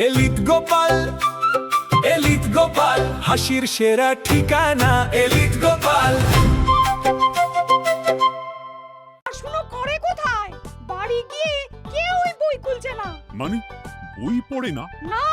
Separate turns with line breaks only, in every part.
Elite Gopal, elite Gopal, হাসির সেরা ঠিকানা এলিট গোপাল।
পড়াশুনো করে কোথায়? বাড়ি গিয়ে কেউই বই খুলছে না।
মানে বই পড়ে না?
না,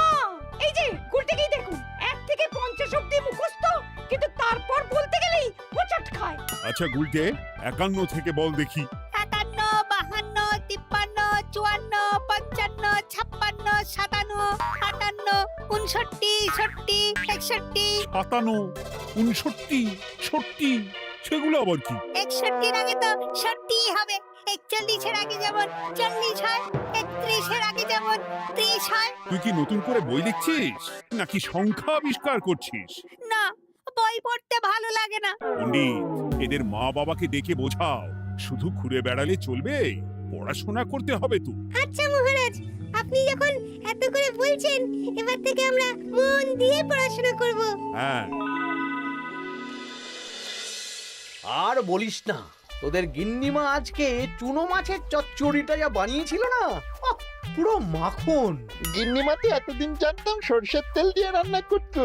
এই যে গুলটেকেই দেখুন, 1 থেকে 50 অবধি মুখস্থ, কিন্তু তারপর বলতে গেলেই হোঁচট খায়।
আচ্ছা গুলটে, 51 থেকে বল দেখি।
51, 52, 53, 54, 55, 56, 57, 58, 59, 60, 61।
57, 59, 60, সেগুলো আবার কি?
61 আগে তো 60 হবে। 41 এর আগে যেমন 40 হয়, 31 এর আগে যেমন 30 হয়।
তুই কি নতুন করে বই লিখছিস নাকি সংখ্যা আবিষ্কার করছিস?
না, বই পড়তে ভালো লাগে না।
পণ্ডিত, এদের মা বাবাকে ডেকে বোঝাও, শুধু ঘুরে বেড়ালে চলবে, পড়াশোনা করতে হবে তো।
আচ্ছা মহারাজ, আপনি যখন এত করে বলছেন, এবার থেকে আমরা মন দিয়ে পড়াশোনা করব।
হ্যাঁ,
আর বলিস না, তোদের গিন্নিমা আজকে চুনো মাছের চচ্চড়িটা যা বানিয়েছিল না, আহ, পুরো মাখন।
গিন্নিমাতে এতদিন জানতাম সরষের তেল দিয়ে রান্না করতো,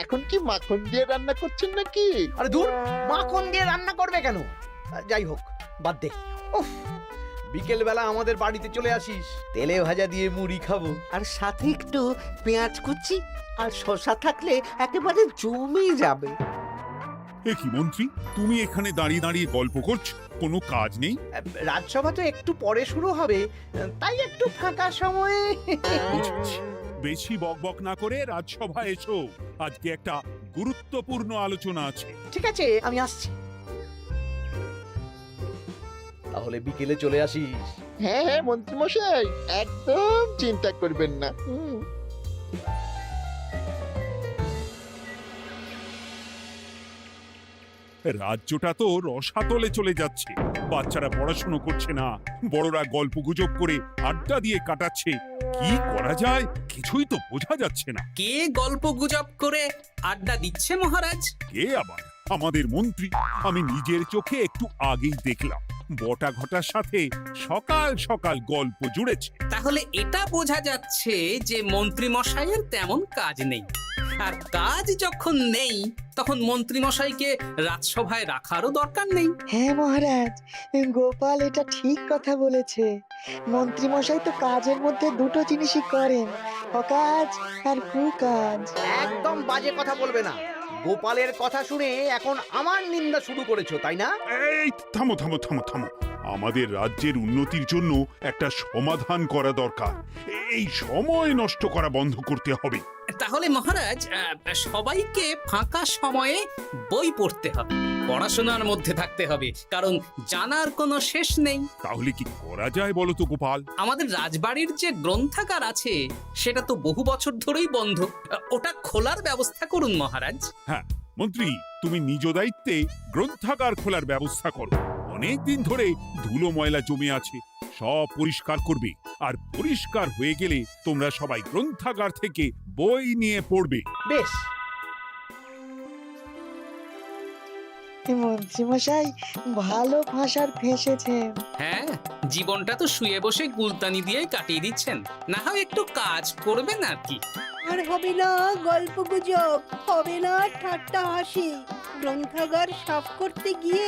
এখন কি মাখন দিয়ে রান্না করছেন নাকি?
আরে দূর, মাখন দিয়ে রান্না করবে কেন? যাই হোক, বাদ দে। উফ, বিকেল বেলা আমাদের বাড়িতে চলে আসিস, তেলে ভাজা দিয়ে মুড়ি খাবো।
আর সাথে একটু পেঁয়াজ কুচি আর শসা থাকলে একেবারে জমে যাবে।
এ কি মন্ত্রী, তুমি এখানে দাঁড়িয়ে দাঁড়িয়ে গল্প করছো, কোনো কাজ নেই?
রাজসভা তো একটু পরে শুরু হবে, তাই একটু ফাঁকা সময়ে।
বুঝেছি। বেশি বকবক না করে রাজসভা এসো, আজকে একটা গুরুত্বপূর্ণ আলোচনা আছে।
ঠিক আছে, আমি আসছি। তাহলে বিকেলে চলে আসিস।
হ্যাঁ হ্যাঁ মন্ত্রী মশাই, একদম চিন্তা করবেন না।
রাজ্যটা তো রসাতলে চলে যাচ্ছে, বাচ্চারা পড়াশুনো করছে না, বড়রা গল্প গুজব করে আড্ডা দিয়ে কাটাচ্ছে। কি করা যায় কিছুই তো বোঝা যাচ্ছে না।
কে গল্প গুজব করে আড্ডা দিচ্ছে মহারাজ?
কে আবার? আমাদের মন্ত্রী। আমি নিজের চোখে একটু আগেই দেখলাম, বটা ঘটার সাথে সকাল সকাল গল্প জুড়েছে।
তাহলে এটা বোঝা যাচ্ছে যে মন্ত্রী মশাইয়ের তেমন কাজ নেই, আর কাজ যখন নেই তখন মন্ত্রী মশাইকে রাজসভায় রাখারও দরকার নেই।
হ্যাঁ মহারাজ, গোপাল এটা ঠিক কথা বলেছে। মন্ত্রী মশাই তো কাজের মধ্যে দুটো জিনিসই করেন, অকাজ আর কুকাজ।
একদম বাজে কথা বলবে না। গোপালের কথা শুনে এখন আমার নিন্দা শুরু করেছো, তাই না?
এই থামো থামো থামো থামো, আমাদের রাজ্যের উন্নতির জন্য একটা সমাধান করা দরকার। এই সময় নষ্ট করা বন্ধ করতে হবে।
তাহলে মহারাজ, সবাইকে ফাঁকা সময়ে বই পড়তে হবে, পড়াশোনার মধ্যে থাকতে হবে, কারণ জানার কোনো শেষ নেই।
তাহলে কি করা যায় বলো তো গোপাল?
আমাদের রাজবাড়ির যে গ্রন্থাগার আছে সেটা তো বহু বছর ধরেই বন্ধ, ওটা খোলার ব্যবস্থা করুন মহারাজ।
হ্যাঁ মন্ত্রী, তুমি নিজ দায়িত্বে গ্রন্থাগার খোলার ব্যবস্থা করো। অনেক দিন ধরে ধুলো ময়লা জমে আছে, সব পরিষ্কার করবে, আর পরিষ্কার হয়ে গেলে তোমরা সবাই গ্রন্থাগার থেকে বই নিয়ে পড়বে।
বেশ।
মন্ত্রী মশাই ভালো ভাষার ফেঁসেছেন।
হ্যাঁ, জীবনটা তো শুয়ে বসে গুলতানি দিয়ে কাটিয়ে দিচ্ছেন, না হয় একটু কাজ করবেন আর কি।
আর হবে না গল্প গুজব, হবে না ঠাট্টা হাসি। গ্রন্থাগার সাফ করতে গিয়ে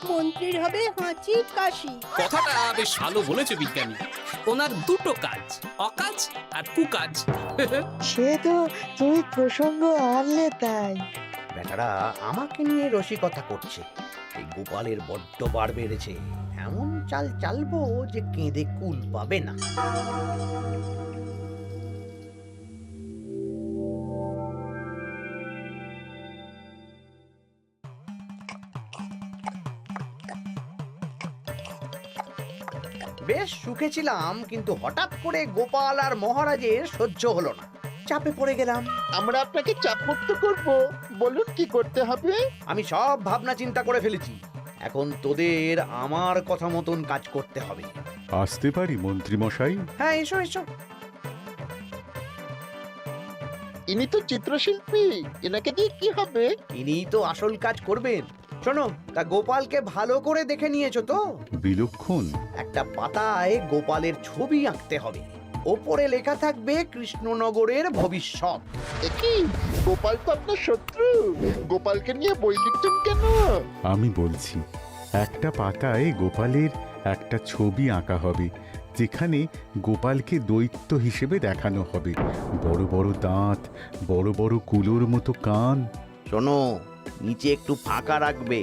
মন্ত্রীর হবে হাঁচি কাশি।
কথাটা বেশ ভালো বলেছে বিজ্ঞানী। ওনার দুটো কাজ, অকাজ আর কুকাজ।
সে তো তুমি প্রসঙ্গ আনলে তাই।
বেটারা আমাকে নিয়ে রসিকতা করছে। এই গোপালের বড্ড বার বেড়েছে, এমন চাল চালবো যে কেঁদে কুল পাবে না। বেশ সুখে ছিলাম, কিন্তু হঠাৎ করে গোপাল আর মহারাজের সহ্য হলো না, চাপে পড়ে গেলাম।
আমরা আপনাকে চাপমুক্ত করব, বলুন কি করতে হবে?
আমি সব ভাবনা চিন্তা করে ফেলেছি, এখন তোদের আমার কথা মতন কাজ করতে হবে।
আসতে পারি মন্ত্রী মশাই?
হ্যাঁ, এসো এসো।
ইনি তো চিত্রশিল্পী, এনাকে দিয়ে কি হবে?
ইনিই তো আসল কাজ করবেন। শোনো, তা গোপালকে ভালো করে দেখে নিয়েছো তো?
বিলক্ষণ।
একটা পাতায় গোপালের ছবি আঁকতে হবে, ওপরে লেখা থাকবে কৃষ্ণনগরের ভবিষ্যৎ।
কি গোপাল তো আপনার শত্রু, গোপালকে নিয়ে বই লিখছেন কেন?
আমি বলছি একটা পাতায় গোপালের একটা ছবি আঁকা হবে, যেখানে গোপালকে দৈত্য হিসেবে দেখানো হবে। বড় বড় দাঁত, বড় বড় কুলোর মতো কান।
শোনো, নিচে একটু ফাঁকা রাখবে,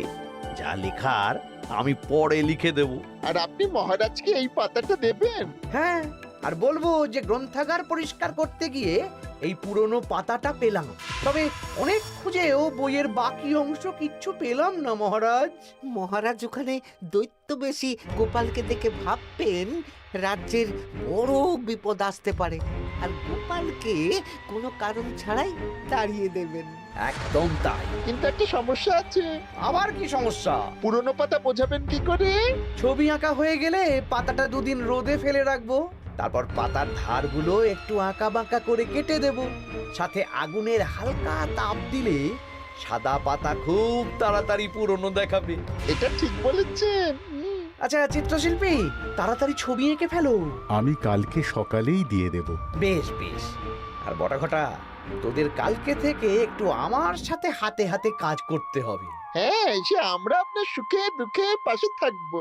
যা লেখার আমি পরে লিখে দেব।
আর আপনি মহারাজকে এই পাতাটা দেবেন?
হ্যাঁ, আর বলবো যে গ্রন্থাগার পরিষ্কার করতে গিয়ে এই পুরনো পাতাটা পেলাম, তবে অনেক খুঁজেও বইয়ের বাকি অংশ কিচ্ছু পেলাম না মহারাজ।
মহারাজ ওখানে দৈত্য বেশি গোপালকে দেখে ভাববেন রাজ্যের বড় বিপদ আসতে পারে, আর গোপালকে কোনো কারণ ছাড়াই তাড়িয়ে দেবেন।
একদম তাই।
কিন্তু একটা সমস্যা আছে।
আবার কি সমস্যা?
পুরনো পাতা বোঝাবেন কি করে?
ছবি আঁকা হয়ে গেলে পাতাটা দুদিন রোদে ফেলে রাখবো, তারপর পাতার ধারগুলো একটু আঁকা বাঁকা করে কেটে দেব, সাথে আগুনের হালকা তাপ দিলে সাদা পাতা খুব তাড়াতাড়ি পুরনো দেখাবে।
এটা ঠিক বলেছেন।
আচ্ছা চিত্রশিল্পী, তাড়াতাড়ি ছবি এঁকে ফেলো।
আমি কালকে সকালেই দিয়ে দেব।
বেশ বেশ। আর বটা ঘটা, তোদের কালকে থেকে একটু আমার সাথে হাতে হাতে কাজ করতে হবে।
হ্যাঁ, সে আমরা আপনার সুখে দুঃখে পাশে থাকবো।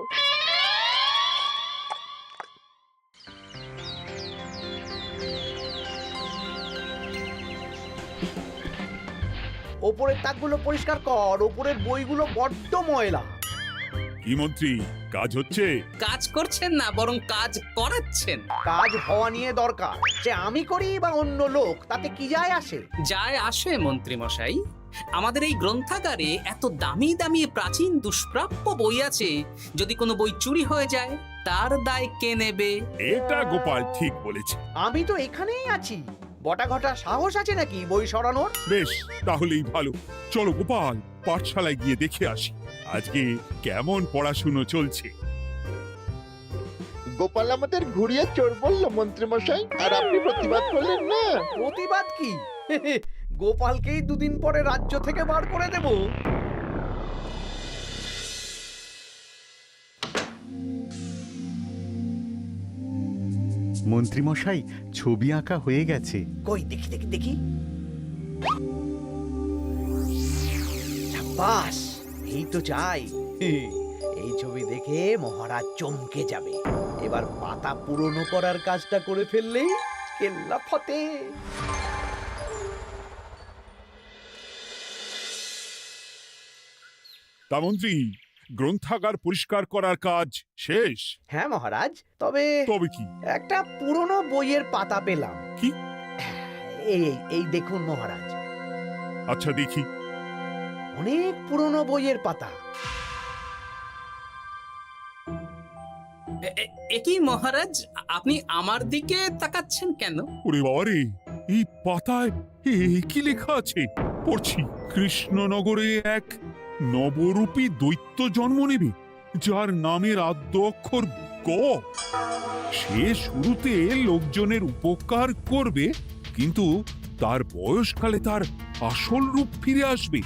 ওপরের তাকগুলো পরিষ্কার কর, ওপরের বইগুলো বড্ড ময়লা।
কি মন্ত্রী, কাজ হচ্ছে?
কাজ করছেন না, বরং কাজ করাচ্ছেন।
কাজ হওয়া নিয়ে দরকার, সে আমি করি বা অন্য লোক, তাতে কি যায় আসে?
যায় আসে মন্ত্রী মশাই। আমাদের এই গ্রন্থাগারে এত দামি দামি প্রাচীন দুষ্প্রাপ্য বই আছে, যদি কোনো বই চুরি হয়ে যায় তার দায় কে নেবে?
এটা গোপাল ঠিক বলেছে।
আমি তো এখানেই আছি, বটা ঘটা সাহস আছে নাকি বই সরানোর?
বেশ, তাহলেই ভালো। চলো গোপাল, পাঠশালায় গিয়ে দেখে আসি আজকে কেমন পড়াশুনো চলছে।
গোপাল আমাদের ঘুরিয়ে চোর বললো মন্ত্রী মশাই, আর আপনি প্রতিবাদ করলেন না।
প্রতিবাদ কি? গোপালকেই দুদিন পরে রাজ্য থেকে বার করে দেব।
মন্ত্রীমশাই, ছবি আঁকা হয়ে গেছে।
কই দেখি দেখি দেখি। সাব্বাস, এই তো চাই। এই ছবি দেখে মহারাজ চমকে যাবে। এবার পাতা পুরনো করার কাজটা করে ফেললেই কেল্লা ফতে।
তা মন্ত্রী, গ্রন্থাগার পরিষ্কার করার কাজ শেষ?
হ্যাঁ মহারাজ, তবে
তবে কি?
একটা পুরনো বইয়ের পাতা পেলাম।
কি?
এই এই দেখুন মহারাজ,
আচ্ছা দেখি।
অনেক পুরনো বইয়ের পাতা।
একই মহারাজ, আপনি আমার দিকে তাকাচ্ছেন কেন?
ওরে বাবারে, এই পাতায় কি লেখা আছে? পড়ছি, কৃষ্ণনগরে এক নবরূপী দৈত্য জন্ম নেবে, যার নামের আদ্য অক্ষর গ। সে শুরুতে লোকজনের উপকার করবে, কিন্তু তার বয়সকালে তার আসল রূপ ফিরে আসবে।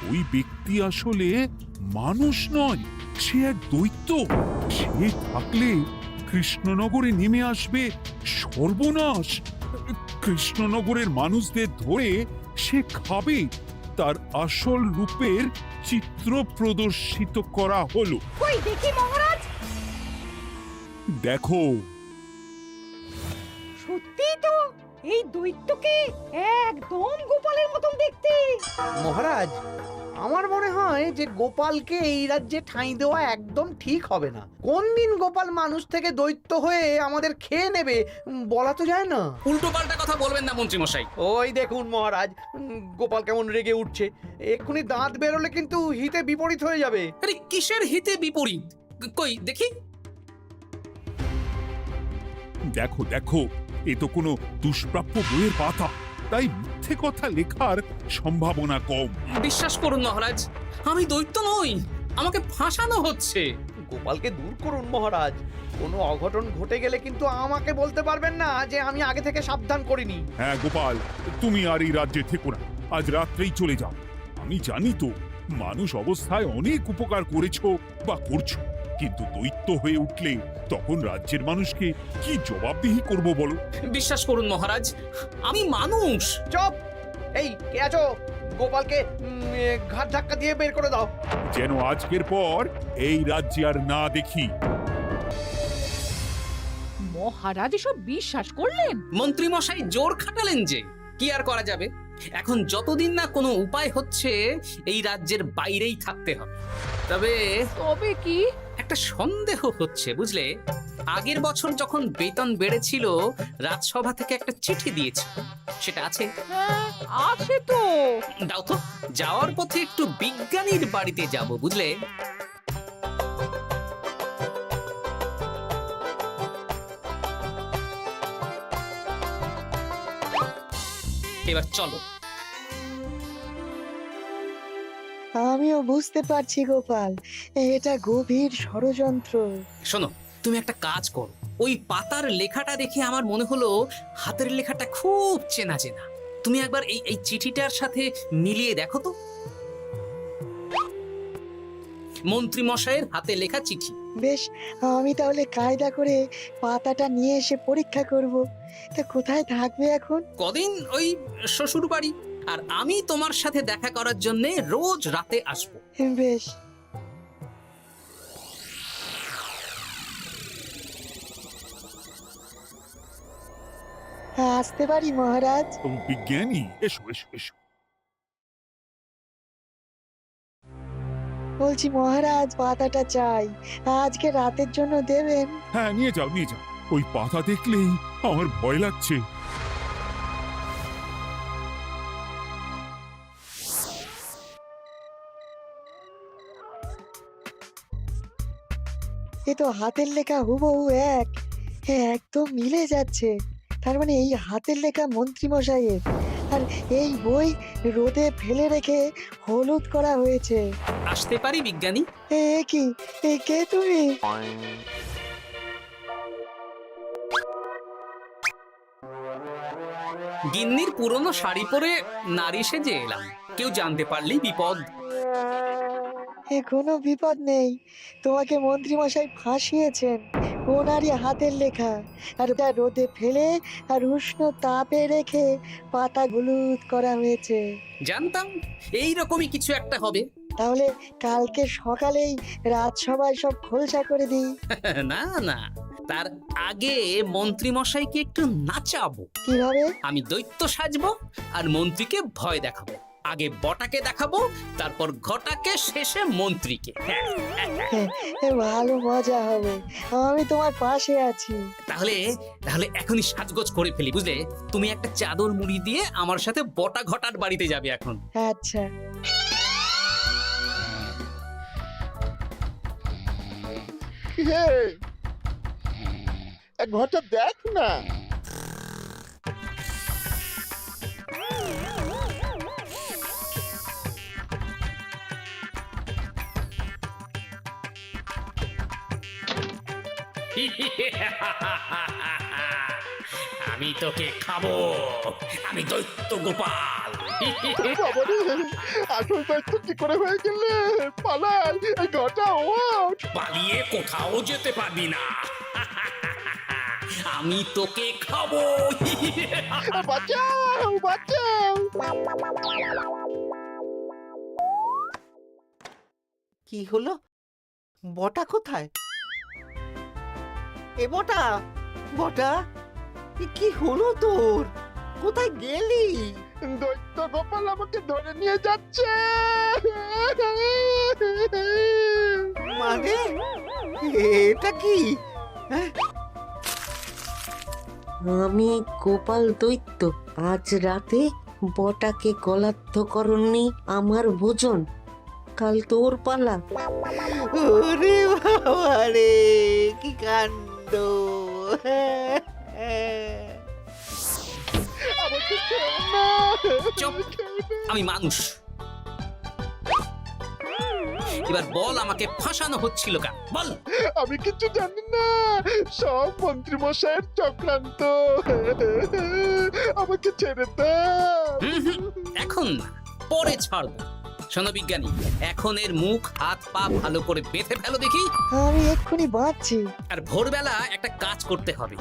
ওই ব্যক্তি আসলে মানুষ নয়, সে এক দৈত্য। সে থাকলে কৃষ্ণনগরে নেমে আসবে সর্বনাশ। কৃষ্ণনগরের মানুষদের ধরে সে খাবে। তার আসল রূপের চিত্র প্রদর্শিত করা হলো।
কই দেখি মহারাজ।
দেখো,
সত্যি তো, এই দৈত্যকে একদম গোপালের মতন দেখতে।
মহারাজ, আমার মনে হয় যে গোপালকে এই রাজ্যে ঠাঁই দেওয়া একদম ঠিক হবে না। কোন দিন গোপাল মানুষ থেকে দৈত্য হয়ে আমাদের খেয়ে নেবে বলা তো যায় না।
উল্টো পাল্টা কথা বলবেন না মন্ত্রী মশাই।
ওই দেখুন মহারাজ, গোপাল কেমন রেগে উঠছে। এক্ষুনি দাঁত বেরোলে কিন্তু হিতে বিপরীত হয়ে যাবে।
আরে কিসের হিতে বিপরীত? কই দেখি।
দেখো দেখো, এ তো কোনো দুষ্প্রাপ্য বইয়ের পাতা, তাই মিথ্যে কথা লেখার সম্ভাবনা কম।
বিশ্বাস করুন মহারাজ, আমি দৈত্য নই, আমাকে ফাঁসানো হচ্ছে।
গোপালকে দূর করুন মহারাজ। কোনো অঘটন ঘটে গেলে কিন্তু আমাকে বলতে পারবেন না যে আমি আগে থেকে সাবধান করিনি।
হ্যাঁ গোপাল, তুমি আর এই রাজ্যে থেকো না, আজ রাত্রেই চলে যাও। আমি জানি তো, মানুষ অবস্থায় অনেক উপকার করেছো বা করছো। কিন্তু দৈত্য হয়ে উঠলে তখন রাজ্যের মানুষকে কি জবাবদিহি করব বলো?
বিশ্বাস করুন মহারাজ, আমি মানুষ।
চুপ! এই কে আছো? গোপালকে ঘাট ধাক্কা দিয়ে বের করে দাও।
যেন আজকের পর এই রাজ্যে আর না দেখি।
মহারাজ এসব বিশ্বাস করলেন?
মন্ত্রী মশাই জোর খাটালেন যে, কি আর করা যাবে। এখন যতদিন না কোনো উপায় হচ্ছে, এই রাজ্যের বাইরেই থাকতে হবে।
তবে কি?
একটা সন্দেহ হচ্ছে বুঝলে। আগের বছর যখন বেতন বেড়েছিল, রাজসভা থেকে একটা চিঠি দিয়েছে, সেটা আছে?
হ্যাঁ, আছে তো।
দাও তো, যাওয়ার পথে একটু বিজ্ঞানীর বাড়িতে যাব বুঝলে। এবার চলো।
আমিও বুঝতে পারছি গোপাল, এটা গভীর ষড়যন্ত্র।
শোনো, তুমি একটা কাজ করো। ওই পাতার লেখাটা দেখে আমার মনে হলো হাতের লেখাটা খুব চেনা চেনা। তুমি একবার এই চিঠিটার সাথে মিলিয়ে দেখো তো। মন্ত্রী মশাইয়ের হাতে লেখা চিঠি।
বেশ, আমি তাহলে কায়দা করে পাতাটা নিয়ে এসে পরীক্ষা করব। তা কোথায় থাকবে এখন?
কদিন ওই শ্বশুর বাড়ি, আর আমি তোমার সাথে দেখা করার জন্য রোজ রাতে আসবো।
বেশ। আসতে পারি মহারাজ?
ও বিজ্ঞানী, এসো এসো এসো।
বলছি মহারাজ, পাতাটা চাই, আজকে রাতের জন্য দেবেন?
হ্যাঁ, নিয়ে যাও নিয়ে যাও। ওই পাতা দেখলেই আমার ভয় লাগছে।
এ তো হাতের লেখা হুবহু এক। একদম মিলে যাচ্ছে। তার মানে এই হাতের লেখা মন্ত্রী মশাইয়ের, আর এই বই রোদে ফেলে রেখে হলুদ করা হয়েছে।
আসতে পারি বিজ্ঞানী?
এ কি, এ কে তুমি?
গিন্নির পুরনো শাড়ি পরে নারী সেজে এলাম, কেউ জানতে পারলেই বিপদ।
এ কোনো বিপদ নেই, তোমাকে মন্ত্রী মশাই ফাঁসিয়েছেন। ওনারই হাতের লেখা, আর ওটা রোদে ফেলে আর উষ্ণ তাপে রেখে পাতা হলুদ করা হয়েছে।
জানতাম এইরকমই কিছু একটা হবে।
তাহলে কালকে সকালেই রাজসভায় সব খোলসা করে দিই।
না না, তার আগে মন্ত্রী মশাইকে একটু নাচাবো।
কিভাবে?
আমি দৈত্য সাজবো আর মন্ত্রীকে ভয় দেখাবো। আগে বটাকে দেখাবো, তারপর ঘটাকে, শেষে মন্ত্রীকে।
ভালো মজা হবে, আমি তোমার পাশে আছি।
তাহলে তাহলে এখনই সাজগোজ করে ফেলি বুঝলে। তুমি একটা চাদর মুড়ি দিয়ে আমার সাথে বটা ঘটার বাড়িতে যাবে এখন।
আচ্ছা।
হে, এক ঘরটা দেখ না।
আমি তোকে খাবো, আমি দৈত্য গোপাল।
বাবারে, আসল দায়িত্ব কি করে হয়ে গেলে? পালাই, এই ঘরটা ওঠ।
পালিয়ে কোথাও যেতে পারবি না। আমি তোকে খাবো।
বাঁচাও বাঁচাও।
কি হলো? বটা কোথায়? এ বটা, বটা, এ কি হলো তোর? কোথায় গেলি?
দৈত্য গোপাল আমাকে ধরে নিয়ে যাচ্ছে।
মানে এটা কি?
আমি গোপাল দৈত্য, আজ রাতে বটাকে গলার্ধকরণী আমার ভোজন, কাল তোর পালা।
ওরে বাবা রে, কি কাণ্ড!
আমাকে ছেড়ে না।
চুপ, আমি মানুষ। এবার বল, আমাকে ফাঁসানো হচ্ছিল কেন? বল।
আমি কিছু জানি না, সব মন্ত্রী মশাইয়ের চক্রান্ত। আমাকে ছেড়ে দাও।
এখন না, পরে ছাড়বো। শোনো বিজ্ঞানী, এখন এর মুখ হাত পা ভালো করে বেঁধে ফেলো দেখি।
আমি এক্ষুনি বাঁচছি।
আর ভোরবেলা একটা কাজ করতে হবে,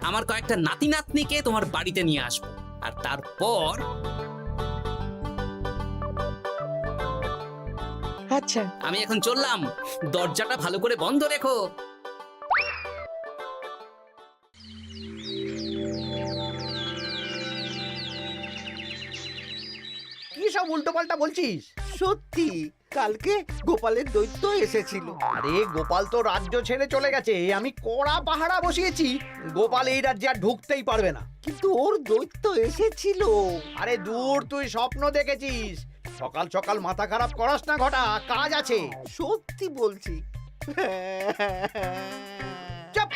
আমার কয়েকটা নাতি নাতনিকে তোমার বাড়িতে নিয়ে আসবো, আর তারপর
আচ্ছা,
আমি এখন চললাম, দরজাটা ভালো করে বন্ধ রেখো।
কি সব উল্টো পাল্টা বলছিস?
সত্যি কালকে গোপালের দৈত্য এসেছিল।
আরে গোপাল তো রাজ্য ছেড়ে চলে গেছে, আমি কড়া পাহারা বসিয়েছি। গোপাল এই রাজ্যে আর ঢুকতেই পারবে না।
কিন্তু ওর দৈত্য এসেছিল।
আরে দূর, তুই স্বপ্ন দেখেছিস। সকাল সকাল মাথা খারাপ করাস না ঘটা, কাজ আছে।
সত্যি বলছি।
চুপ!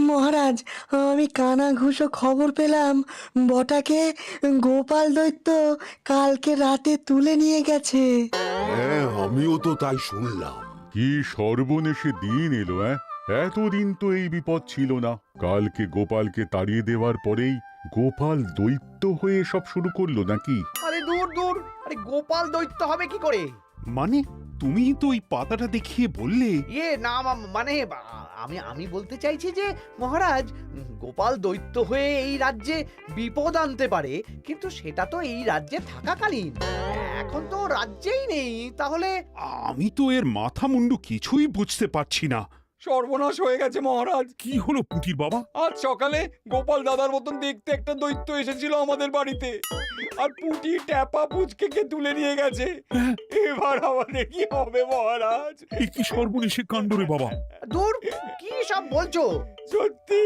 মহারাজ, আমি কানা ঘুষো খবর পেলাম বটাকে গোপাল দৈত্য কালকে রাতে তুলে নিয়ে গেছে।
হ্যাঁ, আমিও তো তাই শুনলাম।
কি সর্বনেশে দিন এলো! এতদিন তো এই বিপদ ছিল না। কালকে গোপালকে তাড়িয়ে দেওয়ার পরেই গোপাল দৈত্য হয়ে সব শুরু করলো নাকি?
আরে দূর দূর, আরে গোপাল দৈত্য হবে কি করে?
মানে তুমি তো ওই পাতাটা দেখিয়ে বললে।
না মানে আমি বলতে চাইছি যে মহারাজ, গোপাল দৈত্য হয়ে এই রাজ্যে বিপদ আনতে পারে, কিন্তু সেটা তো এই রাজ্যে থাকাকালীন। এখন তো রাজ্যেই নেই, তাহলে
আমি তো এর মাথা মুন্ডু কিছুই বুঝতে পারছি না।
সর্বনাশ হয়ে গেছে মহারাজ।
কি হলো পুঁটির বাবা?
আজ সকালে গোপাল দাদার মতন দেখতে একটা দৈত্য এসেছিল আমাদের বাড়িতে, আর পুটি ট্যাপা পুচকে তুলে নিয়ে গেছে। এবার আমাদের কি হবে মহারাজ?
এ কি সর্বনেশে কাণ্ড রে বাবা!
দূর, কি সব বলছো?
সত্যি,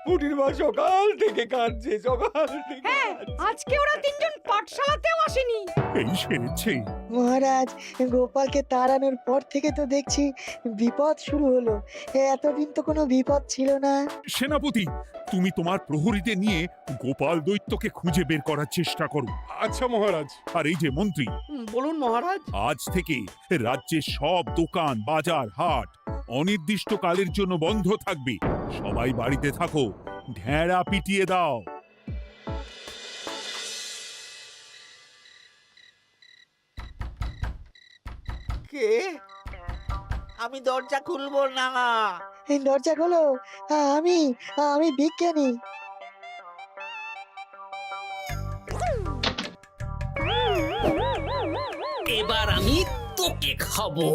পুটির মা সকাল থেকে কাঁদছে, সকাল থেকে
হ্যাঁ, আজকে ওরা তিনজন পাঠশালাতেও আসেনি।
এই সেরেছে।
মহারাজ, গোপালকে তাড়ানোর পর থেকে তো দেখছি বিপদ শুরু হলো। এতদিন তো কোনো বিপদ ছিল না।
সেনাপতি, তুমি তোমার প্রহরীদের নিয়ে গোপাল দৈত্যকে খুঁজে বের করার চেষ্টা করো।
আচ্ছা মহারাজ।
আর এই যে মন্ত্রী,
বলুন মহারাজ।
আজ থেকে রাজ্যের সব দোকান, বাজার, হাট অনির্দিষ্ট কালের জন্য বন্ধ থাকবে। সবাই বাড়িতে থাকো, ঢেঁড়া পিটিয়ে দাও।
কে? আমি দরজা খুলবো না।
এই দরজা খোলো, আমি আমি বিজ্ঞানী।
এবার আমি তোকে খাবো।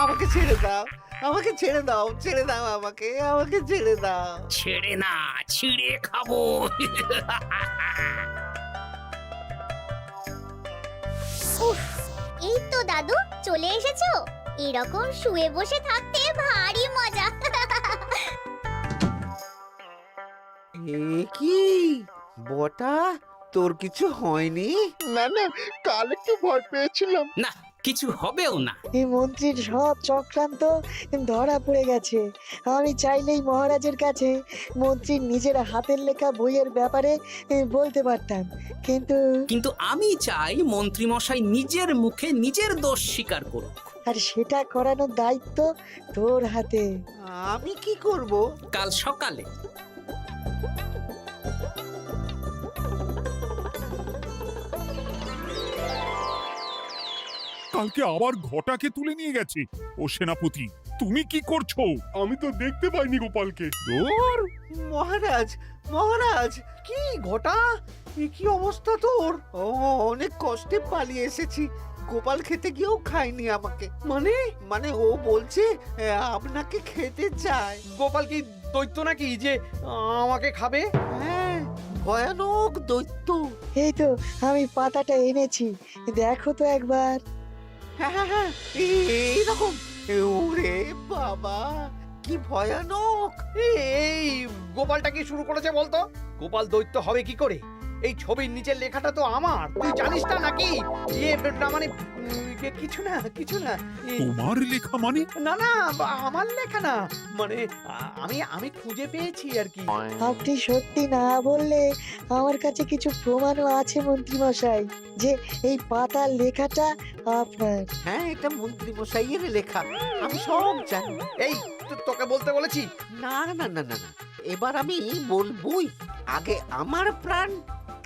আমাকে ছেড়ে দাও, আমাকে ছেড়ে দাও, ছেড়ে দাও, আমাকে আমাকে ছেড়ে দাও।
ছেড়ে না, ছিঁড়ে খাবো।
এই তো দাদু চলে এসেছো। এরকম শুয়ে বসে থাকতে ভারী মজা।
এ কি বটা, তোর কিছু হয়নি?
না না, কাল একটু ভয় পেয়েছিলাম।
না, কিছু হবেও না।
এই মন্ত্রীর সব চক্রান্ত ধরা পড়ে গেছে। আমি চাইলেই মহারাজের কাছে মন্ত্রীর নিজের হাতের লেখা বইয়ের ব্যাপারে বলতে পারতাম, কিন্তু
কিন্তু আমি চাই মন্ত্রী মশাই নিজের মুখে নিজের দোষ স্বীকার করুক।
আর সেটা করানোর দায়িত্ব তোর হাতে।
আমি কি করব?
কাল সকালে
কালকে আবার ঘটাকে তুলে নিয়ে গেছে। ও সেনাপতি, তুমি কি করছো? আমি তো দেখতে পাইনি গোপালকে। দূর!
মহারাজ, মহারাজ,
কি ঘটা, কি অবস্থা তোর?
অনেক কষ্টে পালিয়ে এসেছি। গোপাল খেতে গিয়েও খায়নি আমাকে।
মানে
মানে ও বলছে আপনাকে খেতে চায়।
গোপাল কি দৈত্য নাকি যে আমাকে খাবে?
হ্যাঁ, ভয়ানক দৈত্য।
এই তো আমি পাতাটা এনেছি, দেখো তো একবার।
হ্যাঁ হ্যাঁ হ্যাঁ, এইরকম। ওরে বাবা, কি ভয়ানক!
এই গোপালটা কি শুরু করেছে বলতো? গোপাল দৈত্য হবে কি করে? এই ছবির নিচের লেখাটা তো আমার, তুই জানিস না নাকি? ইয়ে না মানে কিছু না কিছু না।
তোমার লেখা মানে?
না না, আমার লেখা না, মানে আমি খুঁজে পেয়েছি আর কি।
আপনি সত্যি না বললে আমার কাছে কিছু প্রমাণও আছে মন্ত্রী মশাই, যে এই পাতার লেখাটা আপনার।
হ্যাঁ, এটা মন্ত্রী মশাইয়ের লেখা, আমি সব জানি।
এই তোকে বলতে বলেছি।
না না না না না, এবার আমি বলবই। আগে আমার প্রাণ,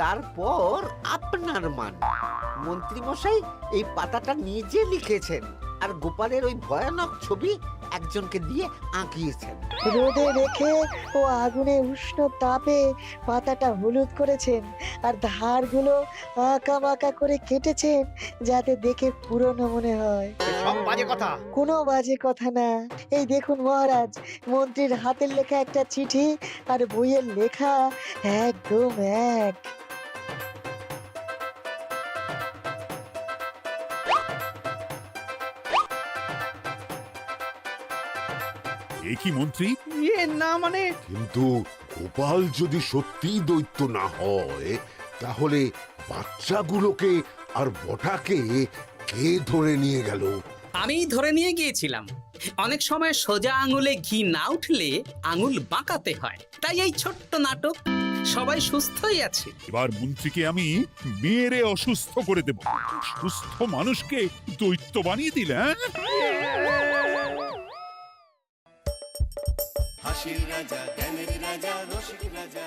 তারপর আপনার মান। মন্ত্রী মশাই এই পাতাটা নিজে লিখেছেন, আর গোপালের ওই ভয়ানক ছবি একজনকে দিয়ে আঁকিয়েছেন।
রোদে রেখে ও আগুনে উষ্ণ তাপে পাতাটা হলুদ করেছেন, আর ধারগুলো আঁকা বাঁকা করে কেটেছেন যাতে দেখে পুরনো মনে হয়।
সব বাজে কথা।
কোনো বাজে কথা না। এই দেখুন মহারাজ, মন্ত্রীর হাতের লেখা একটা চিঠি আর বইয়ের লেখা একদম এক।
এ কি মন্ত্রী?
ইয়ে না মানে
কিন্তু গোপাল যদি সত্যিই দৈত্য না হয়, তাহলে বাচ্চাগুলোকে আর বটাকে কে ধরে নিয়ে গেল?
আমি ধরে নিয়ে গিয়েছিলাম। অনেক সময় সোজা আঙুলে ঘি না উঠলে আঙুল বাঁকাতে হয়, তাই এই ছোট্ট নাটক। সবাই সুস্থই আছে।
এবার মন্ত্রীকে আমি মেরে অসুস্থ করে দেব। সুস্থ মানুষকে দৈত্য বানিয়ে দিলে, হ্যাঁ?
হাসির রাজা, জ্ঞানের রাজা, রসিক রাজা।